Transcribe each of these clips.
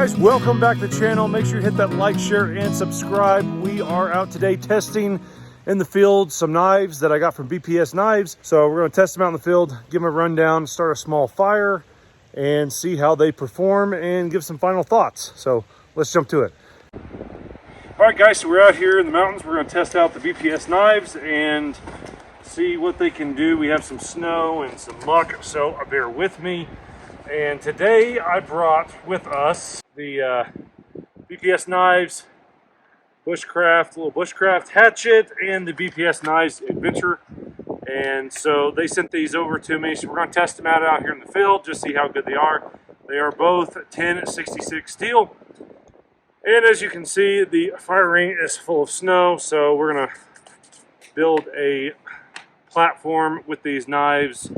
Guys, welcome back to the channel. Make sure you hit that like, share, and subscribe. We are out today testing in the field some knives that I got from BPS Knives. So we're going to test them out in the field, give them a rundown, start a small fire, and see how they perform and give some final thoughts. So let's jump to it. All right, guys, so we're out here in the mountains. We're going to test out the BPS knives and see what they can do. We have some snow and some muck, so bear with me. And today I brought with us the BPS Knives Bushcraft, little Bushcraft hatchet, and the BPS Knives Adventure. And so they sent these over to me, so we're going to test them out here in the field, just see how good they are. They are both 1066 steel. And as you can see, the fire ring is full of snow, so we're going to build a platform with these knives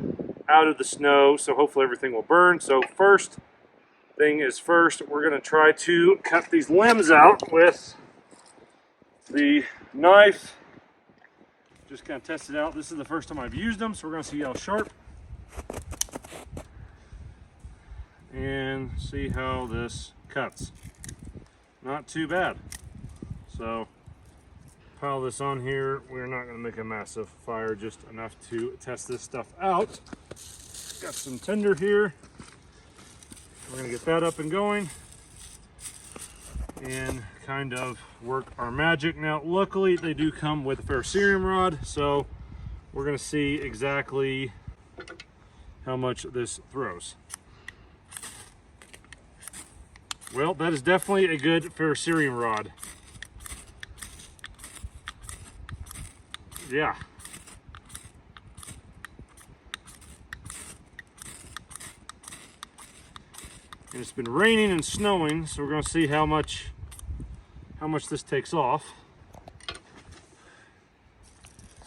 out of the snow, so hopefully everything will burn. So first thing is first, we're going to try to cut these limbs out with the knife. Just kind of test it out. This is the first time I've used them, so we're going to see how sharp and see how this cuts. Not too bad. So pile this on here. We're not going to make a massive fire, just enough to test this stuff out. Got some tinder here. We're going to get that up and going and kind of work our magic. Now, luckily, they do come with a ferrocerium rod, so we're going to see exactly how much this throws. Well, that is definitely a good ferrocerium rod. Yeah. And it's been raining and snowing, so we're going to see how much this takes off.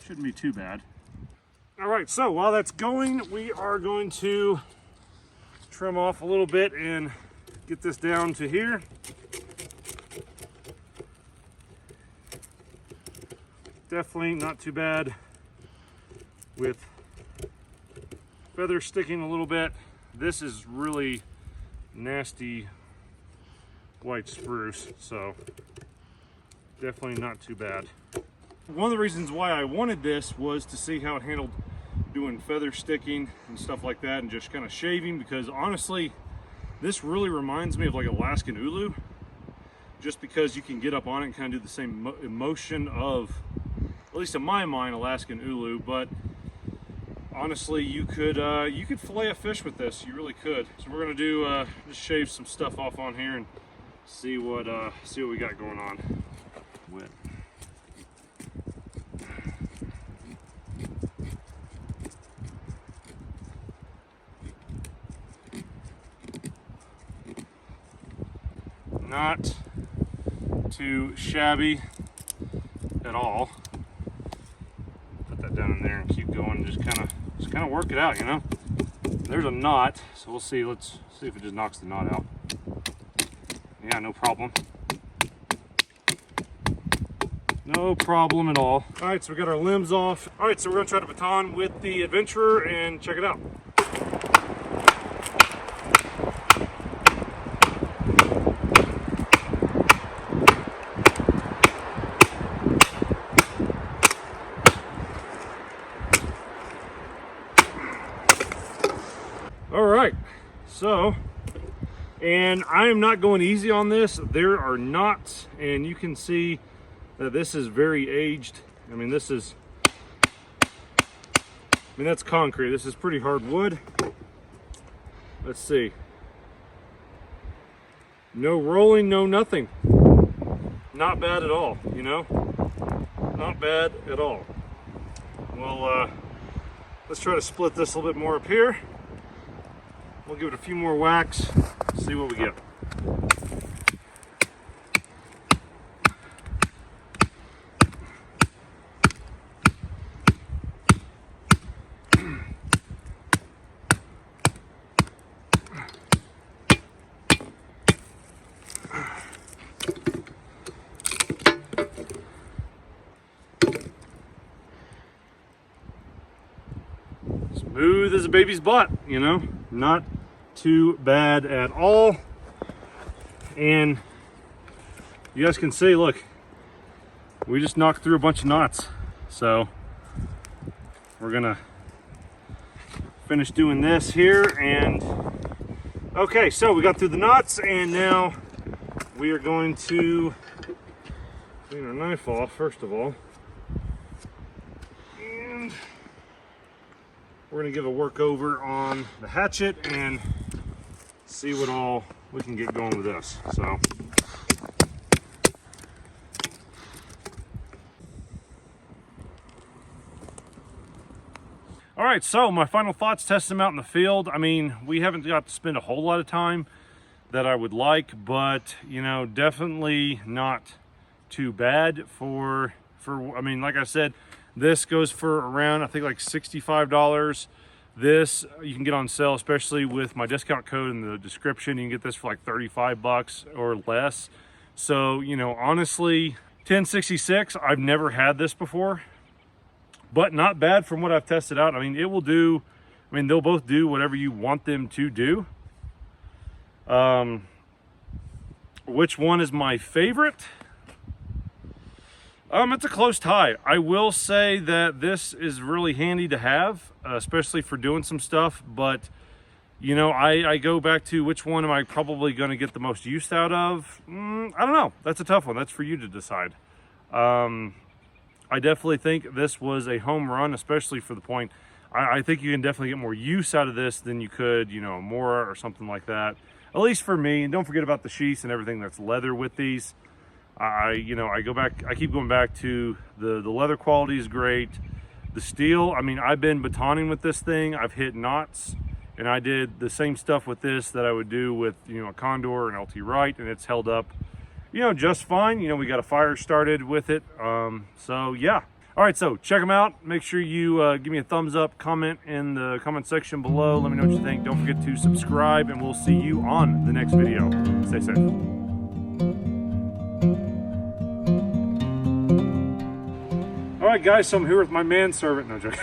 Shouldn't be too bad. All right, so while that's going, we are going to trim off a little bit and get this down to here. Definitely not too bad with feather sticking a little bit. This is really nasty white spruce, so definitely not too bad. One of the reasons why I wanted this was to see how it handled doing feather sticking and stuff like that, and just kind of shaving, because honestly this really reminds me of like Alaskan ulu, just because you can get up on it and kind of do the same motion of, at least in my mind, Alaskan ulu. But honestly, you could fillet a fish with this. You really could. So we're gonna do just shave some stuff off on here and see what we got going on. Wet. Not too shabby at all. Put that down in there and keep going. Just kind of work it out, you know. There's a knot, so we'll see. Let's see if it just knocks the knot out. Yeah, no problem. No problem at all. All right, so we got our limbs off. All right, so we're gonna try to baton with the Adventurer and check it out. All right, so, and I am not going easy on this. There are knots, and you can see that this is very aged. I mean, that's concrete. This is pretty hard wood. Let's see. No rolling, no nothing. Not bad at all, you know? Not bad at all. Well, let's try to split this a little bit more up here. We'll give it a few more whacks, see what we get. Smooth as a baby's butt, you know, not too bad at all. And you guys can see, look, we just knocked through a bunch of knots. So we're gonna finish doing this here. And okay, so we got through the knots, and now we are going to clean our knife off first of all. And we're gonna give a work over on the hatchet and see what all we can get going with this. So all right, so my final thoughts, test them out in the field. I mean, we haven't got to spend a whole lot of time that I would like, but you know, definitely not too bad for I mean, like I said, this goes for around, I think, like $65. This you can get on sale, especially with my discount code in the description. You can get this for like 35 bucks or less. So, you know, honestly, 1066, I've never had this before, but not bad from what I've tested out. I mean, it will do, I mean, they'll both do whatever you want them to do. Which one is my favorite? It's a close tie. I will say that this is really handy to have, especially for doing some stuff, but you know, I go back to which one am I probably going to get the most use out of? I don't know. That's a tough one. That's for you to decide. I definitely think this was a home run, especially for the point. I think you can definitely get more use out of this than you could, you know, a Mora or something like that. At least for me. And don't forget about the sheaths and everything that's leather with these. I keep going back to the leather quality is great. The steel, I mean, I've been batoning with this thing. I've hit knots, and I did the same stuff with this that I would do with, you know, a Condor and LT Wright, and it's held up, you know, just fine. You know, we got a fire started with it. So yeah. All right, so check them out. Make sure you give me a thumbs up, comment in the comment section below. Let me know what you think. Don't forget to subscribe, and we'll see you on the next video. Stay safe. All right, guys, so I'm here with my manservant. No joke.